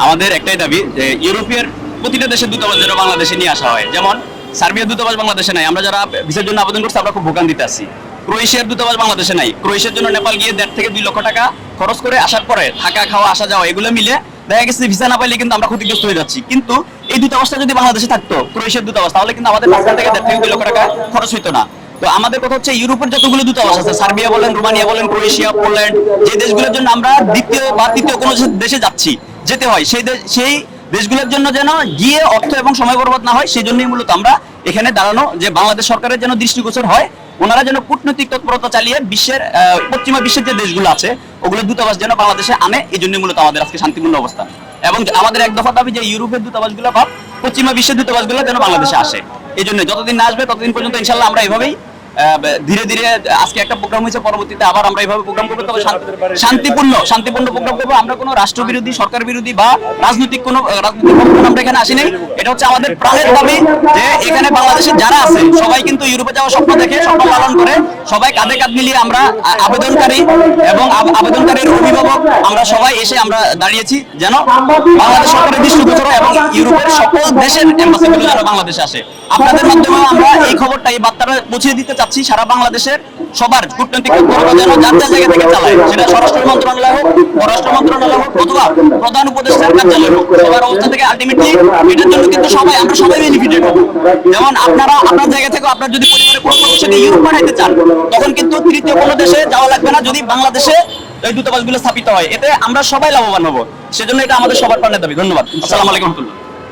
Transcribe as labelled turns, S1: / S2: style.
S1: আমাদের একটাই দাবি যে ইউরোপের প্রতিটা দেশের দূতাবাস যেন বাংলাদেশে নিয়ে আসা হয়। যেমন সার্বিয়ার দূতাবাস বাংলাদেশে নাই, আমরা যারা ভিসার জন্য আবেদন করছি আমরা খুব ভোগান্তিতে আছি। ক্রোয়েশিয়ার দূতাবাস বাংলাদেশে নাই, ক্রোয়েশিয়ার জন্য নেপাল গিয়ে 1.5 থেকে 2 লক্ষ টাকা খরচ করে আসার পরে থাকা খাওয়া আসা যাওয়া এগুলো মিলে দেখা গেছে ভিসা না পাইলে কিন্তু আমরা ক্ষতিগ্রস্ত হয়ে যাচ্ছি। কিন্তু এই দূতাবাসটা যদি বাংলাদেশে থাকতো, ক্রোয়েশিয়ার দূতাবাস, তাহলে কিন্তু আমাদের 5 থেকে 1.5 থেকে 2 লক্ষ টাকা খরচ হইতো না। তো আমাদের কথা হচ্ছে ইউরোপের যতগুলো দূতাবাস আছে, সার্বিয়া বলেন, রোমানিয়া বলেন, ক্রোয়েশিয়া, পোল্যান্ড, যে দেশগুলোর জন্য আমরা দ্বিতীয় বা তৃতীয় কোনো দেশে যাচ্ছি, যেতে হয়, সেই দেশগুলোর জন্য যেন গিয়ে অর্থ এবং সময় বরবাদ না হয়, সেই জন্যই মূলত আমরা এখানে দাঁড়ানো, যে বাংলাদেশ সরকারের যেন দৃষ্টিগোচর হয়, ওনারা যেন কূটনৈতিক তৎপরতা চালিয়ে বিশ্বের পশ্চিমা বিশ্বের যে দেশগুলো আছে ওগুলো দূতাবাস যেন বাংলাদেশে আনে, এই জন্যই মূলত আমাদের আজকে শান্তিপূর্ণ অবস্থান। এবং আমাদের এক দফা দাবি যে ইউরোপের দূতাবাসগুলো বা পশ্চিমা বিশ্বের দূতাবাসগুলো যেন বাংলাদেশে আসে। এই জন্য যতদিন না আসবে ততদিন পর্যন্ত ইনশাল্লাহ আমরা এভাবেই ধীরে ধীরে, আজকে একটা প্রোগ্রাম হয়েছে, পরবর্তীতে আবার আমরা এইভাবে প্রোগ্রাম করবো, তবে শান্তিপূর্ণ প্রোগ্রাম করবো। আমরা কোনো রাষ্ট্রবিরোধী, সরকার বিরোধী বা রাজনৈতিক কোনো আমরা এখানে আসি নাই। এটা হচ্ছে আমাদের প্রাণের দাবি যে এখানে বাংলাদেশের যারা আছে সবাই কিন্তু ইউরোপে যাওয়ার স্বপ্ন দেখে, স্বপ্ন পালন করে, সবাই কাঁধে কাঁধ মিলিয়ে আমরা আবেদনকারী এবং আবেদনকারীর অভিভাবক আমরা সবাই এসে আমরা দাঁড়িয়েছি যেন বাংলাদেশ সরকারের দৃষ্টিগোচর হয় এবং ইউরোপের সকল দেশের এম্বাসিগুলো যেন বাংলাদেশে আসে। আপনাদের মাধ্যমে আমরা এই খবরটা, এই বার্তাটা পৌঁছে দিতে চাচ্ছি সারা বাংলাদেশের সবার কূটনৈতিক তৎপরতা যেন যার যার জায়গা থেকে চালায়, সেটা স্বরাষ্ট্র মন্ত্রণালয় হোক, পররাষ্ট্র মন্ত্রণালয় হোক, অথবা প্রধান উপদেষ্টার কার্যালয় হোক, সবার অবস্থা থেকে আলটিমেটলি এটার জন্য কিন্তু আমরা সবাই বেনিফিটেড হবো। যেমন আপনারা আপনার জায়গা থেকে আপনার যদি পরিবারের কোনো সদস্যকে ইউরোপ পাঠাইতে চান, তখন কিন্তু তৃতীয় কোনো দেশে যাওয়া লাগবে না যদি বাংলাদেশে এই দূতাবাসগুলো স্থাপিত হয়। এতে আমরা সবাই লাভবান হবো। সেজন্য এটা আমাদের সবার প্রাণের দাবি। ধন্যবাদ। আসসালামু আলাইকুম।